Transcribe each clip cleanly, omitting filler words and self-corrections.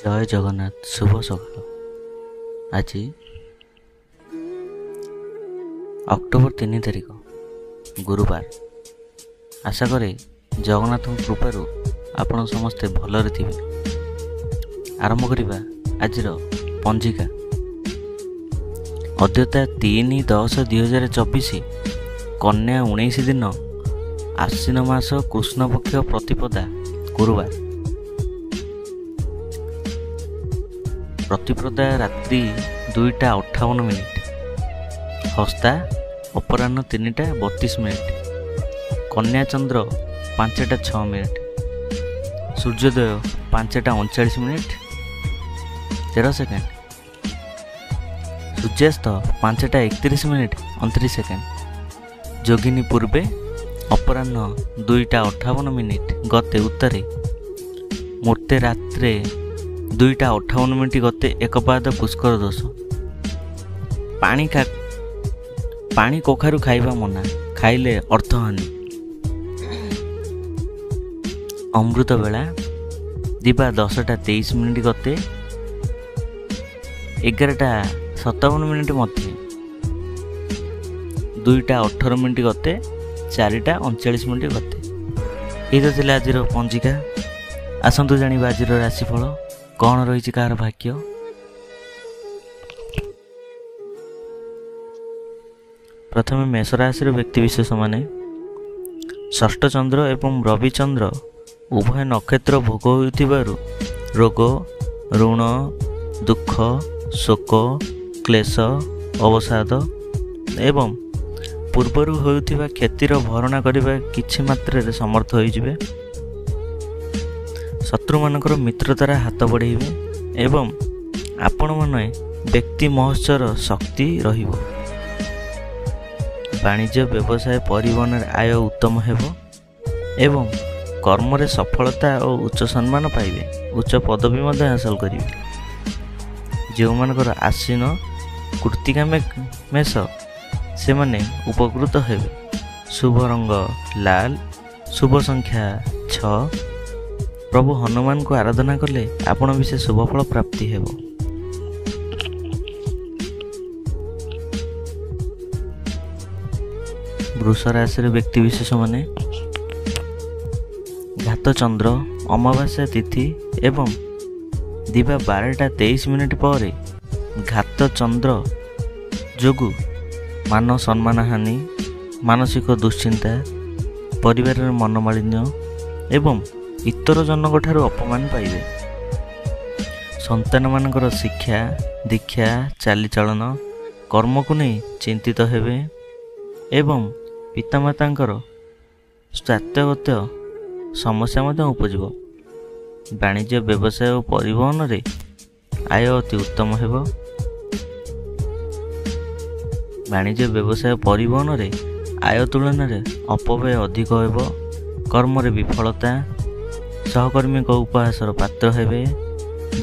ଜୟ ଜଗନ୍ନାଥ। ଶୁଭ ସକାଳ। ଆଜି ଅକ୍ଟୋବର 3 ତାରିଖ ଗୁରୁବାର। ଆଶା କରେ ଜଗନ୍ନାଥଙ୍କ କୃପାରୁ ଆପଣ ସମସ୍ତେ ଭଲରେ ଥିବେ। ଆରମ୍ଭ କରିବା ଆଜିର ପଞ୍ଜିକା। ଅଦ୍ୟତା 3/10/2024, କନ୍ୟା 19 ଦିନ, ଆଶ୍ୱିନ ମାସ କୃଷ୍ଣପକ୍ଷ ପ୍ରତିପଦା, ଗୁରୁବାର। ପ୍ରତିପଦା ରାତ୍ରି 2:58, ହସ୍ତା ଅପରାହ୍ନ 3:32, କନ୍ୟା ଚନ୍ଦ୍ର 5:06, ସୂର୍ଯ୍ୟୋଦୟ 5:39, 13 ସେକେଣ୍ଡ, ସୂର୍ଯ୍ୟାସ୍ତ 5:31, 29 ସେକେଣ୍ଡ। ଯୋଗିନୀ ପୂର୍ବେ ଅପରାହ୍ନ 2:58 ଗତେ ଉତ୍ତରେ, ମୂର୍ତ୍ତେ ରାତ୍ରେ 2:58 ଗତେ ଏକପାଦ ପୁଷ୍କର ଦୋଷ। ପାଣି କଖାରୁ ଖାଇବା ମନା, ଖାଇଲେ ଅର୍ଥହାନି। ଅମୃତ ବେଳା ଦିବା 10:23 ଗତେ 11:57 ମଧ୍ୟ, 2:18 ଗତେ 4:39 ଗତେ। ଏଇ ତ ଥିଲା ଆଜିର ପଞ୍ଜିକା। ଆସନ୍ତୁ ଜାଣିବା ଆଜିର ରାଶିଫଳ କ'ଣ ରହିଛି କାହାର ଭାଗ୍ୟ। ପ୍ରଥମେ ମେଷ ରାଶିର ବ୍ୟକ୍ତିବିଶେଷମାନେ। ଷଷ୍ଠ ଚନ୍ଦ୍ର ଏବଂ ରବିଚନ୍ଦ୍ର ଉଭୟ ନକ୍ଷତ୍ର ଭୋଗ ହେଉଥିବାରୁ ରୋଗ, ଋଣ, ଦୁଃଖ, ଶୋକ, କ୍ଲେଶ, ଅବସାଦ ଏବଂ ପୂର୍ବରୁ ହେଉଥିବା କ୍ଷତିର ଭରଣା କରିବା କିଛି ମାତ୍ରାରେ ସମର୍ଥ ହୋଇଯିବେ। ଶତ୍ରୁମାନଙ୍କର ମିତ୍ରତାର ହାତ ବଢ଼ାଇବେ ଏବଂ ଆପଣମାନେ ବ୍ୟକ୍ତି ମହୋତ୍ସର ଶକ୍ତି ରହିବ। ବାଣିଜ୍ୟ, ବ୍ୟବସାୟ, ପରିବହନରେ ଆୟ ଉତ୍ତମ ହେବ ଏବଂ କର୍ମରେ ସଫଳତା ଓ ଉଚ୍ଚ ସମ୍ମାନ ପାଇବେ। ଉଚ୍ଚ ପଦବୀ ମଧ୍ୟ ହାସଲ କରିବେ। ଯେଉଁମାନଙ୍କର ଆଶ୍ୱିନ କୃତ୍ତିକା ମେଷ, ସେମାନେ ଉପକୃତ ହେବେ। ଶୁଭ ରଙ୍ଗ ଲାଲ, ଶୁଭ ସଂଖ୍ୟା 6। ପ୍ରଭୁ ହନୁମାନଙ୍କୁ ଆରାଧନା କଲେ ଆପଣ ବିଶେଷ ଶୁଭଫଳ ପ୍ରାପ୍ତି ହେବ। ବୃଷ ରାଶିର ବ୍ୟକ୍ତିବିଶେଷମାନେ। ଘାତ ଚନ୍ଦ୍ର, ଅମାବାସ୍ୟା ତିଥି ଏବଂ ଦିବା 12:23 ପରେ ଘାତ ଚନ୍ଦ୍ର ଯୋଗୁଁ ମାନ ସମ୍ମାନ ହାନି, ମାନସିକ ଦୁଶ୍ଚିନ୍ତା, ପରିବାରର ମନମାଳିନ୍ୟ ଏବଂ ଇତର ଜନଙ୍କଠାରୁ ଅପମାନ ପାଇବେ। ସନ୍ତାନମାନଙ୍କର ଶିକ୍ଷା, ଦୀକ୍ଷା, ଚାଲିଚଳନ, କର୍ମକୁ ନେଇ ଚିନ୍ତିତ ହେବେ ଏବଂ ପିତାମାତାଙ୍କର ସ୍ୱାସ୍ଥ୍ୟଗତ ସମସ୍ୟା ମଧ୍ୟ ଉପୁଜିବ। ବାଣିଜ୍ୟ, ବ୍ୟବସାୟ ଓ ପରିବହନରେ ଆୟ ଅତି ଉତ୍ତମ ହେବ। ବାଣିଜ୍ୟ, ବ୍ୟବସାୟ, ପରିବହନରେ ଆୟ ତୁଳନାରେ ଅପବ୍ୟୟ ଅଧିକ ହେବ। କର୍ମରେ ବିଫଳତା, ସହକର୍ମୀଙ୍କ ଉପହାସର ପାତ୍ର ହେବେ।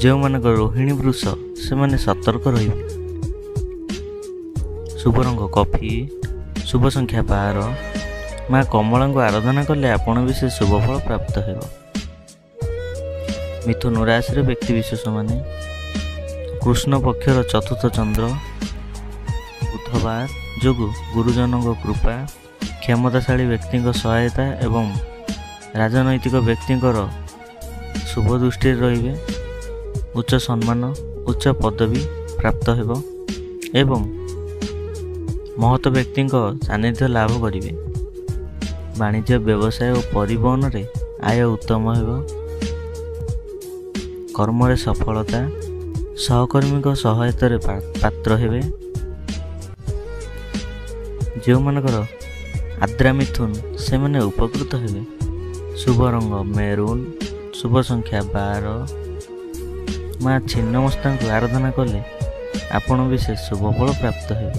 ଯେଉଁମାନଙ୍କ ରୋହିଣୀ ବୃଷ, ସେମାନେ ସତର୍କ ରହିବେ। ଶୁଭ ରଙ୍ଗ କଫି, ଶୁଭ ସଂଖ୍ୟା 12। ମା କମଳାଙ୍କୁ ଆରାଧନା କଲେ ଆପଣ ବିଶେଷ ଶୁଭଫଳ ପ୍ରାପ୍ତ ହେବ। ମିଥୁନ ରାଶିର ବ୍ୟକ୍ତିବିଶେଷମାନେ। କୃଷ୍ଣ ପକ୍ଷର ଚତୁର୍ଥ ଚନ୍ଦ୍ର ବୁଧବାର ଯୋଗୁଁ ଗୁରୁଜନଙ୍କ କୃପା, କ୍ଷମତାଶାଳୀ ବ୍ୟକ୍ତିଙ୍କ ସହାୟତା ଏବଂ ରାଜନୈତିକ ବ୍ୟକ୍ତିଙ୍କର ଶୁଭ ଦୃଷ୍ଟିରେ ରହିବେ। ଉଚ୍ଚ ସମ୍ମାନ, ଉଚ୍ଚ ପଦବୀ ପ୍ରାପ୍ତ ହେବ ଏବଂ ମହତ ବ୍ୟକ୍ତିଙ୍କ ସାନ୍ନିଧ୍ୟ ଲାଭ କରିବେ। ବାଣିଜ୍ୟ, ବ୍ୟବସାୟ ଓ ପରିବହନରେ ଆୟ ଉତ୍ତମ ହେବ। କର୍ମରେ ସଫଳତା, ସହକର୍ମୀଙ୍କ ସହାୟତାରେ ପାତ୍ର ହେବେ। ଯେଉଁମାନଙ୍କର ଆଦ୍ରା ମିଥୁନ, ସେମାନେ ଉପକୃତ ହେବେ। ଶୁଭ ରଙ୍ଗ ମେରୁନ, ଶୁଭ ସଂଖ୍ୟା 12। ମା ଛିନ୍ନମସ୍ତାଙ୍କୁ ଆରାଧନା କଲେ ଆପଣ ବିଶେଷ ଶୁଭଫଳ ପ୍ରାପ୍ତ ହେବ।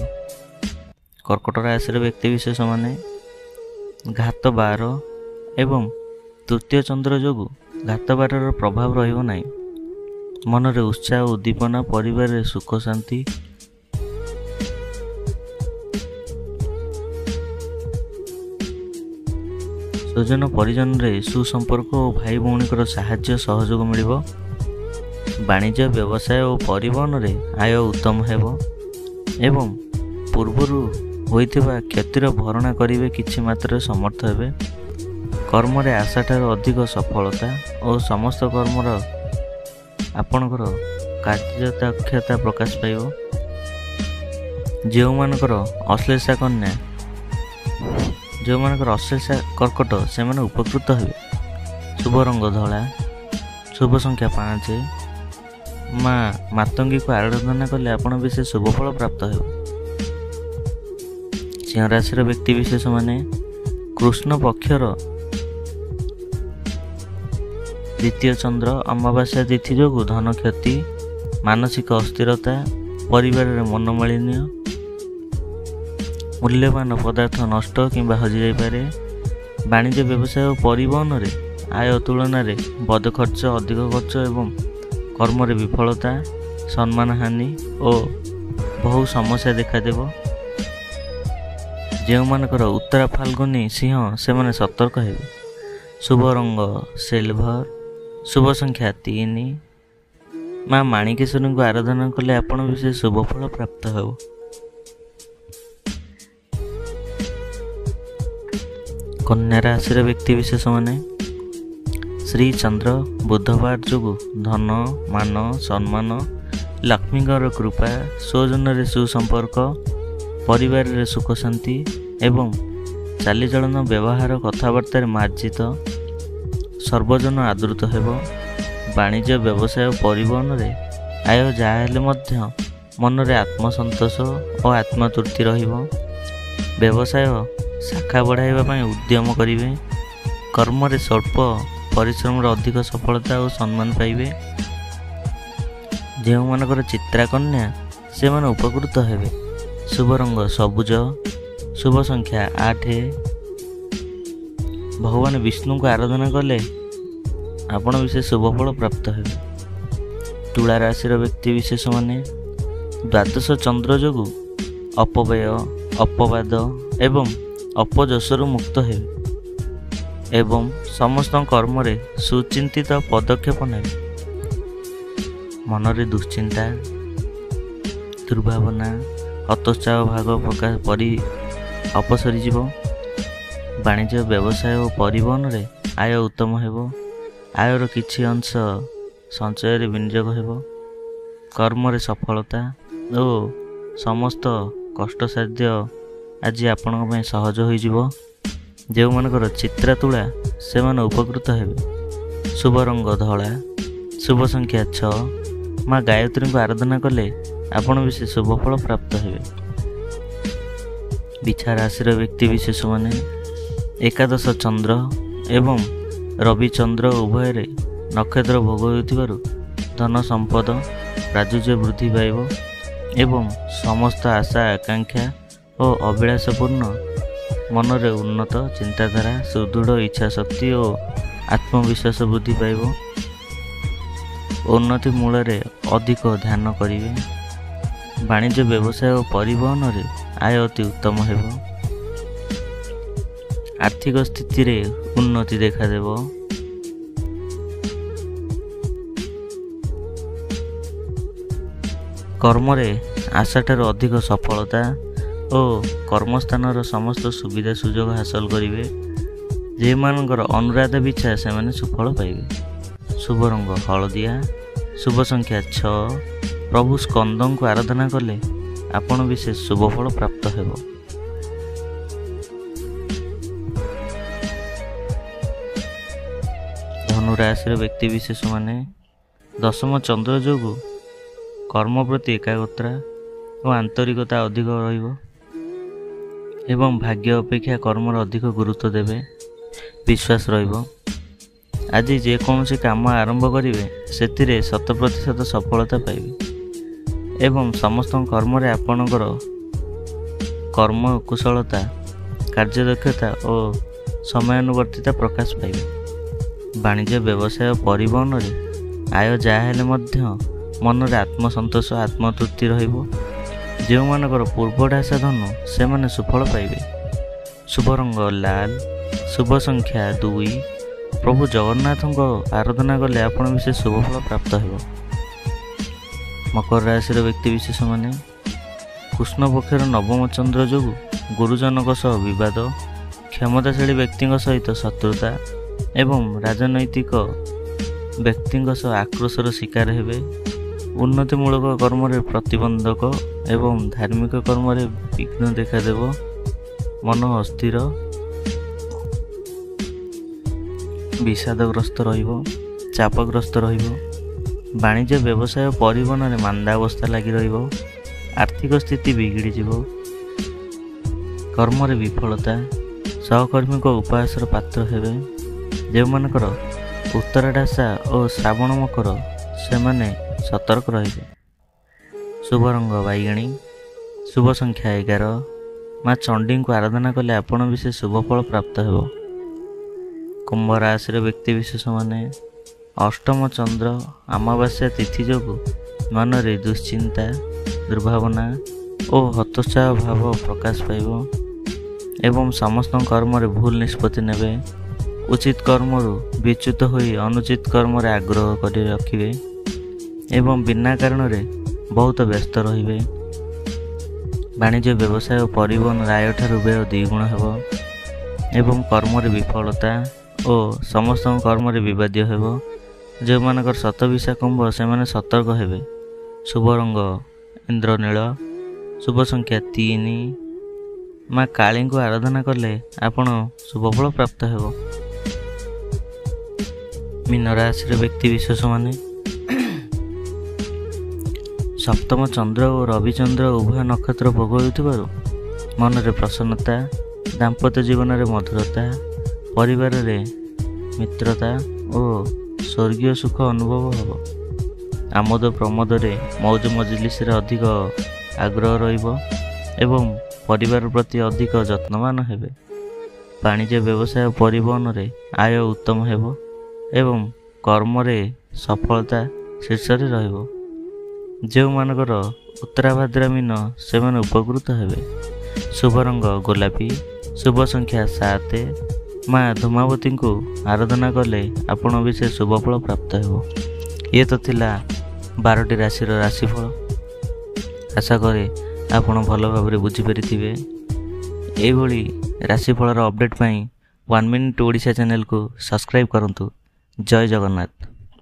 କର୍କଟ ରାଶିର ବ୍ୟକ୍ତିବିଶେଷମାନେ। ଘାତ 12 ଏବଂ ତୃତୀୟ ଚନ୍ଦ୍ର ଯୋଗୁଁ ଘାତ 12ର ପ୍ରଭାବ ରହିବ ନାହିଁ। ମନରେ ଉତ୍ସାହ ଓ ଉଦ୍ଦୀପନା, ପରିବାରରେ ସୁଖ ଶାନ୍ତି। ସ୍ୱଜନ ପରିଜନରେ ସୁସମ୍ପର୍କ ଓ ଭାଇ ଭଉଣୀଙ୍କର ସାହାଯ୍ୟ ସହଯୋଗ ମିଳିବ। ବାଣିଜ୍ୟ ବ୍ୟବସାୟ ଓ ପରିବହନରେ ଆୟ ଉତ୍ତମ ହେବ ଏବଂ ପୂର୍ବରୁ ହୋଇଥିବା କ୍ଷତିର ଭରଣା କରିବେ କିଛି ମାତ୍ରାରେ ସମର୍ଥ ହେବେ। କର୍ମରେ ଆଶାଠାରୁ ଅଧିକ ସଫଳତା ଓ ସମସ୍ତ କର୍ମର ଆପଣଙ୍କର କାର୍ଯ୍ୟଦକ୍ଷତା ପ୍ରକାଶ ପାଇବ। ଯେଉଁମାନଙ୍କର ଅଶ୍ଳେଷା କର୍କଟ ସେମାନେ ଉପକୃତ ହେବେ। ଶୁଭ ରଙ୍ଗ ଧଳା, ଶୁଭ ସଂଖ୍ୟା 5। ମା ମାତଙ୍ଗୀକୁ ଆରାଧନା କଲେ ଆପଣ ବିଶେଷ ଶୁଭ ଫଳ ପ୍ରାପ୍ତ ହେବ। ସିଂହ ରାଶିର ବ୍ୟକ୍ତିବିଶେଷ ମାନେ କୃଷ୍ଣ ପକ୍ଷର ଦ୍ୱିତୀୟ ଚନ୍ଦ୍ର ଅମାବାସ୍ୟା ତିଥି ଯୋଗୁଁ ଧନ କ୍ଷତି, ମାନସିକ ଅସ୍ଥିରତା, ପରିବାରରେ ମନୋମାଳିନ୍ୟ, ମୂଲ୍ୟବାନ ପଦାର୍ଥ ନଷ୍ଟ କିମ୍ବା ହଜିଯାଇପାରେ। ବାଣିଜ୍ୟ ବ୍ୟବସାୟ ଓ ପରିବହନରେ ଆୟ ତୁଳନାରେ ବଦ ଖର୍ଚ୍ଚ, ଅଧିକ ଖର୍ଚ୍ଚ ଏବଂ କର୍ମରେ ବିଫଳତା, ସମ୍ମାନ ହାନି ଓ ବହୁ ସମସ୍ୟା ଦେଖାଦେବ। ଯେଉଁମାନଙ୍କର ଉତ୍ତରା ଫାଲ୍ଗୁନୀ ସିଂହ ସେମାନେ ସତର୍କ ହେବେ। ଶୁଭ ରଙ୍ଗ ସିଲଭର, ଶୁଭ ସଂଖ୍ୟା 3। ମା ମାଣିକେଶ୍ୱରୀଙ୍କୁ ଆରାଧନା କଲେ ଆପଣ ବିଶେଷ ଶୁଭ ଫଳ ପ୍ରାପ୍ତ ହେବ। କନ୍ୟା ରାଶିର ବ୍ୟକ୍ତିବିଶେଷ ମାନେ ଶ୍ରୀ ଚନ୍ଦ୍ର ବୁଧବାର ଯୋଗୁଁ ଧନ, ମାନ, ସମ୍ମାନ, ଲକ୍ଷ୍ମୀଙ୍କର କୃପା, ସ୍ୱଜନରେ ସୁସମ୍ପର୍କ, ପରିବାରରେ ସୁଖ ଶାନ୍ତି ଏବଂ ଚାଲିଚଳନ, ବ୍ୟବହାର, କଥାବାର୍ତ୍ତାରେ ମାର୍ଜିତ, ସର୍ବଜନ ଆଦୃତ ହେବ। ବାଣିଜ୍ୟ ବ୍ୟବସାୟ ପରିବହନରେ ଆୟ ଯାହା ହେଲେ ମଧ୍ୟ ମନରେ ଆତ୍ମସନ୍ତୋଷ ଓ ଆତ୍ମତୃପ୍ତି ରହିବ। ବ୍ୟବସାୟ ଶାଖା ବଢ଼ାଇବା ପାଇଁ ଉଦ୍ୟମ କରିବେ। କର୍ମରେ ସ୍ୱଳ୍ପ ପରିଶ୍ରମର ଅଧିକ ସଫଳତା ଓ ସମ୍ମାନ ପାଇବେ। ଯେଉଁମାନଙ୍କର ଚିତ୍ରା କନ୍ୟା ସେମାନେ ଉପକୃତ ହେବେ। ଶୁଭ ରଙ୍ଗ ସବୁଜ, ଶୁଭ ସଂଖ୍ୟା 8। ଭଗବାନ ବିଷ୍ଣୁଙ୍କୁ ଆରାଧନା କଲେ ଆପଣ ବିଶେଷ ଶୁଭ ଫଳ ପ୍ରାପ୍ତ ହେବେ। ତୁଳା ରାଶିର ବ୍ୟକ୍ତିବିଶେଷ ମାନେ ଦ୍ୱାଦଶ ଚନ୍ଦ୍ର ଯୋଗୁଁ ଅପବ୍ୟୟ, ଅପବାଦ ଏବଂ ଅପଯଶରୁ ମୁକ୍ତ ହେବେ ଏବଂ ସମସ୍ତ କର୍ମରେ ସୁଚିନ୍ତିତ ପଦକ୍ଷେପ ନେବେ। ମନରେ ଦୁଶ୍ଚିନ୍ତା, ଦୁର୍ଭାବନା, ହତୋତ୍ସାହ ଭାଗ ପ୍ରକାଶ ଅପସରିଯିବ। ବାଣିଜ୍ୟ ବ୍ୟବସାୟ ଓ ପରିବହନରେ ଆୟ ଉତ୍ତମ ହେବ। ଆୟର କିଛି ଅଂଶ ସଞ୍ଚୟରେ ବିନିଯୋଗ ହେବ। କର୍ମରେ ସଫଳତା ଓ ସମସ୍ତ କଷ୍ଟସାଧ୍ୟ ଆଜି ଆପଣଙ୍କ ପାଇଁ ସହଜ ହୋଇଯିବ। ଯେଉଁମାନଙ୍କର ଚିତ୍ରା ତୁଳା ସେମାନେ ଉପକୃତ ହେବେ। ଶୁଭ ରଙ୍ଗ ଧଳା, ଶୁଭ ସଂଖ୍ୟା 6। ମା ଗାୟତ୍ରୀଙ୍କୁ ଆରାଧନା କଲେ ଆପଣ ବିଶେଷ ଶୁଭ ଫଳ ପ୍ରାପ୍ତ ହେବେ। ବିଛା ରାଶିର ବ୍ୟକ୍ତିବିଶେଷ ମାନେ ଏକାଦଶ ଚନ୍ଦ୍ର ଏବଂ ରବିଚନ୍ଦ୍ର ଉଭୟରେ ନକ୍ଷତ୍ର ଭୋଗ ହେଉଥିବାରୁ ଧନ ସମ୍ପଦ ପ୍ରାଚୁର୍ଯ୍ୟ ବୃଦ୍ଧି ପାଇବ ଏବଂ ସମସ୍ତ ଆଶା ଆକାଂକ୍ଷା ଓ ଅଭିଳାଷପୂର୍ଣ୍ଣ ମନରେ ଉନ୍ନତ ଚିନ୍ତାଧାରା, ସୁଦୃଢ଼ ଇଚ୍ଛାଶକ୍ତି ଓ ଆତ୍ମବିଶ୍ୱାସ ବୃଦ୍ଧି ପାଇବ। ଉନ୍ନତି ମୂଳରେ ଅଧିକ ଧ୍ୟାନ କରିବେ। ବାଣିଜ୍ୟ ବ୍ୟବସାୟ ଓ ପରିବହନରେ ଆୟ ଅତି ଉତ୍ତମ ହେବ। ଆର୍ଥିକ ସ୍ଥିତିରେ ଉନ୍ନତି ଦେଖାଦେବ। କର୍ମରେ ଆଶାଠାରୁ ଅଧିକ ସଫଳତା ଓ କର୍ମସ୍ଥାନର ସମସ୍ତ ସୁବିଧା ସୁଯୋଗ ହାସଲ କରିବେ। ଯେଉଁମାନଙ୍କର ଅନୁରାଧା ବିଛା ସେମାନେ ସୁଫଳ ପାଇବେ। ଶୁଭ ରଙ୍ଗ ହଳଦିଆ, ଶୁଭ ସଂଖ୍ୟା 6। ପ୍ରଭୁ ସ୍କନ୍ଦଙ୍କୁ ଆରାଧନା କଲେ ଆପଣ ବିଶେଷ ଶୁଭ ଫଳ ପ୍ରାପ୍ତ ହେବ। ଧନୁ ରାଶିର ବ୍ୟକ୍ତିବିଶେଷ ମାନେ ଦଶମ ଚନ୍ଦ୍ର ଯୋଗୁଁ କର୍ମ ପ୍ରତି ଏକାଗ୍ରତା ଓ ଆନ୍ତରିକତା ଅଧିକ ରହିବ ଏବଂ ଭାଗ୍ୟ ଅପେକ୍ଷା କର୍ମର ଅଧିକ ଗୁରୁତ୍ୱ ଦେବେ। ବିଶ୍ୱାସ ରହିବ। ଆଜି ଯେକୌଣସି କାମ ଆରମ୍ଭ କରିବେ ସେଥିରେ 100% ସଫଳତା ପାଇବେ ଏବଂ ସମସ୍ତ କର୍ମରେ ଆପଣଙ୍କର କର୍ମ କୁଶଳତା, କାର୍ଯ୍ୟଦକ୍ଷତା ଓ ସମୟାନୁବର୍ତ୍ତିତା ପ୍ରକାଶ ପାଇବେ। ବାଣିଜ୍ୟ ବ୍ୟବସାୟ ପରିବହନରେ ଆୟ ଯାହା ହେଲେ ମଧ୍ୟ ମନରେ ଆତ୍ମସନ୍ତୋଷ, ଆତ୍ମତୃପ୍ତି ରହିବ। ଯେଉଁମାନଙ୍କର ପୂର୍ବଢାସା ଧନୁ ସେମାନେ ସୁଫଳ ପାଇବେ। ଶୁଭ ରଙ୍ଗ ଲାଲ, ଶୁଭ ସଂଖ୍ୟା 2। ପ୍ରଭୁ ଜଗନ୍ନାଥଙ୍କ ଆରାଧନା କଲେ ଆପଣ ବିଶେଷ ଶୁଭଫଳ ପ୍ରାପ୍ତ ହେବ। ମକର ରାଶିର ବ୍ୟକ୍ତିବିଶେଷ ମାନେ କୃଷ୍ଣ ପକ୍ଷର ନବମ ଚନ୍ଦ୍ର ଯୋଗୁଁ ଗୁରୁଜନଙ୍କ ସହ ବିବାଦ, କ୍ଷମତାଶାଳୀ ବ୍ୟକ୍ତିଙ୍କ ସହିତ ଶତ୍ରୁତା ଏବଂ ରାଜନୈତିକ ବ୍ୟକ୍ତିଙ୍କ ସହ ଆକ୍ରୋଶର ଶିକାର ହେବେ। ଉନ୍ନତିମୂଳକ କର୍ମରେ ପ୍ରତିବନ୍ଧକ ଏବଂ ଧାର୍ମିକ କର୍ମରେ ବିଘ୍ନ ଦେଖାଦେବ। ମନ ଅସ୍ଥିର, ବିଷାଦଗ୍ରସ୍ତ ରହିବ, ଚାପଗ୍ରସ୍ତ ରହିବ। ବାଣିଜ୍ୟ, ବ୍ୟବସାୟ, ପରିବହନରେ ମାନ୍ଦାବସ୍ଥା ଲାଗି ରହିବ। ଆର୍ଥିକ ସ୍ଥିତି ବିଗିଡ଼ିଯିବ। କର୍ମରେ ବିଫଳତା, ସହକର୍ମୀଙ୍କ ଉପହାସର ପାତ୍ର ହେବେ। ଯେଉଁମାନଙ୍କର ଉତ୍ତରାଢାଷା ଓ ଶ୍ରାବଣ ମକର ସେମାନେ ସତର୍କ ରହିବେ। ଶୁଭ ରଙ୍ଗ ବାଇଗଣୀ, ଶୁଭ ସଂଖ୍ୟା 11। ମା ଚଣ୍ଡୀଙ୍କୁ ଆରାଧନା କଲେ ଆପଣ ବିଶେଷ ଶୁଭଫଳ ପ୍ରାପ୍ତ ହେବ। କୁମ୍ଭ ରାଶିର ବ୍ୟକ୍ତିବିଶେଷ ମାନେ ଅଷ୍ଟମ ଚନ୍ଦ୍ର ଅମାବାସ୍ୟା ତିଥି ଯୋଗୁଁ ମନରେ ଦୁଶ୍ଚିନ୍ତା, ଦୁର୍ଭାବନା ଓ ହତୋତ୍ସାହ ଭାବ ପ୍ରକାଶ ପାଇବ ଏବଂ ସମସ୍ତ କର୍ମରେ ଭୁଲ ନିଷ୍ପତ୍ତି ନେବେ। ଉଚିତ କର୍ମରୁ ବିଚ୍ୟୁତ ହୋଇ ଅନୁଚିତ କର୍ମରେ ଆଗ୍ରହ କରି ରଖିବେ ଏବଂ ବିନା କାରଣରେ ବହୁତ ବ୍ୟସ୍ତ ରହିବେ। ବାଣିଜ୍ୟ, ବ୍ୟବସାୟ ଓ ପରିବହନ ଆୟଠାରୁ ବ୍ୟୟ ଦ୍ୱିଗୁଣ ହେବ ଏବଂ କର୍ମରେ ବିଫଳତା ଓ ସମସ୍ତଙ୍କ କର୍ମରେ ବିବାଦୀୟ ହେବ। ଯେଉଁମାନଙ୍କର ଶତଭିଷା କୁମ୍ଭ ସେମାନେ ସତର୍କ ହେବେ। ଶୁଭ ରଙ୍ଗ ଇନ୍ଦ୍ରନୀଳ, ଶୁଭ ସଂଖ୍ୟା 3। ମା କାଳୀଙ୍କୁ ଆରାଧନା କଲେ ଆପଣ ଶୁଭଫଳ ପ୍ରାପ୍ତ ହେବ। ମୀନ ରାଶିର ବ୍ୟକ୍ତିବିଶେଷ ମାନେ ସପ୍ତମ ଚନ୍ଦ୍ର ଓ ରବିଚନ୍ଦ୍ର ଉଭୟ ନକ୍ଷତ୍ର ଭୋଗ ହେଉଥିବାରୁ ମନରେ ପ୍ରସନ୍ନତା, ଦାମ୍ପତ୍ୟ ଜୀବନରେ ମଧୁରତା, ପରିବାରରେ ମିତ୍ରତା ଓ ସ୍ୱର୍ଗୀୟ ସୁଖ ଅନୁଭବ ହେବ। ଆମୋଦ ପ୍ରମୋଦରେ ମୌଜ ମଜଲିସରେ ଅଧିକ ଆଗ୍ରହ ରହିବ ଏବଂ ପରିବାର ପ୍ରତି ଅଧିକ ଯତ୍ନବାନ ହେବେ। ବାଣିଜ୍ୟ, ବ୍ୟବସାୟ, ପରିବହନରେ ଆୟ ଉତ୍ତମ ହେବ ଏବଂ କର୍ମରେ ସଫଳତା ଶୀର୍ଷରେ ରହିବ। ଯେଉଁମାନଙ୍କର ଉତ୍ତରାଭାଦ୍ରା ମୀନ ସେମାନେ ଉପକୃତ ହେବେ। ଶୁଭ ରଙ୍ଗ ଗୋଲାପୀ, ଶୁଭ ସଂଖ୍ୟା 7। ମା ଧୂମାବତୀଙ୍କୁ ଆରାଧନା କଲେ ଆପଣ ବିଶେଷ ଶୁଭଫଳ ପ୍ରାପ୍ତ ହେବ। ଇଏ ତ ଥିଲା 12ଟି ରାଶିର ରାଶିଫଳ। ଆଶା କରେ ଆପଣ ଭଲ ଭାବରେ ବୁଝିପାରିଥିବେ। ଏଇଭଳି ରାଶିଫଳର ଅପଡ଼େଟ୍ ପାଇଁ 1 ମିନିଟ୍ ଓଡ଼ିଶା ଚ୍ୟାନେଲକୁ ସବସ୍କ୍ରାଇବ୍ କରନ୍ତୁ। ଜୟ ଜଗନ୍ନାଥ।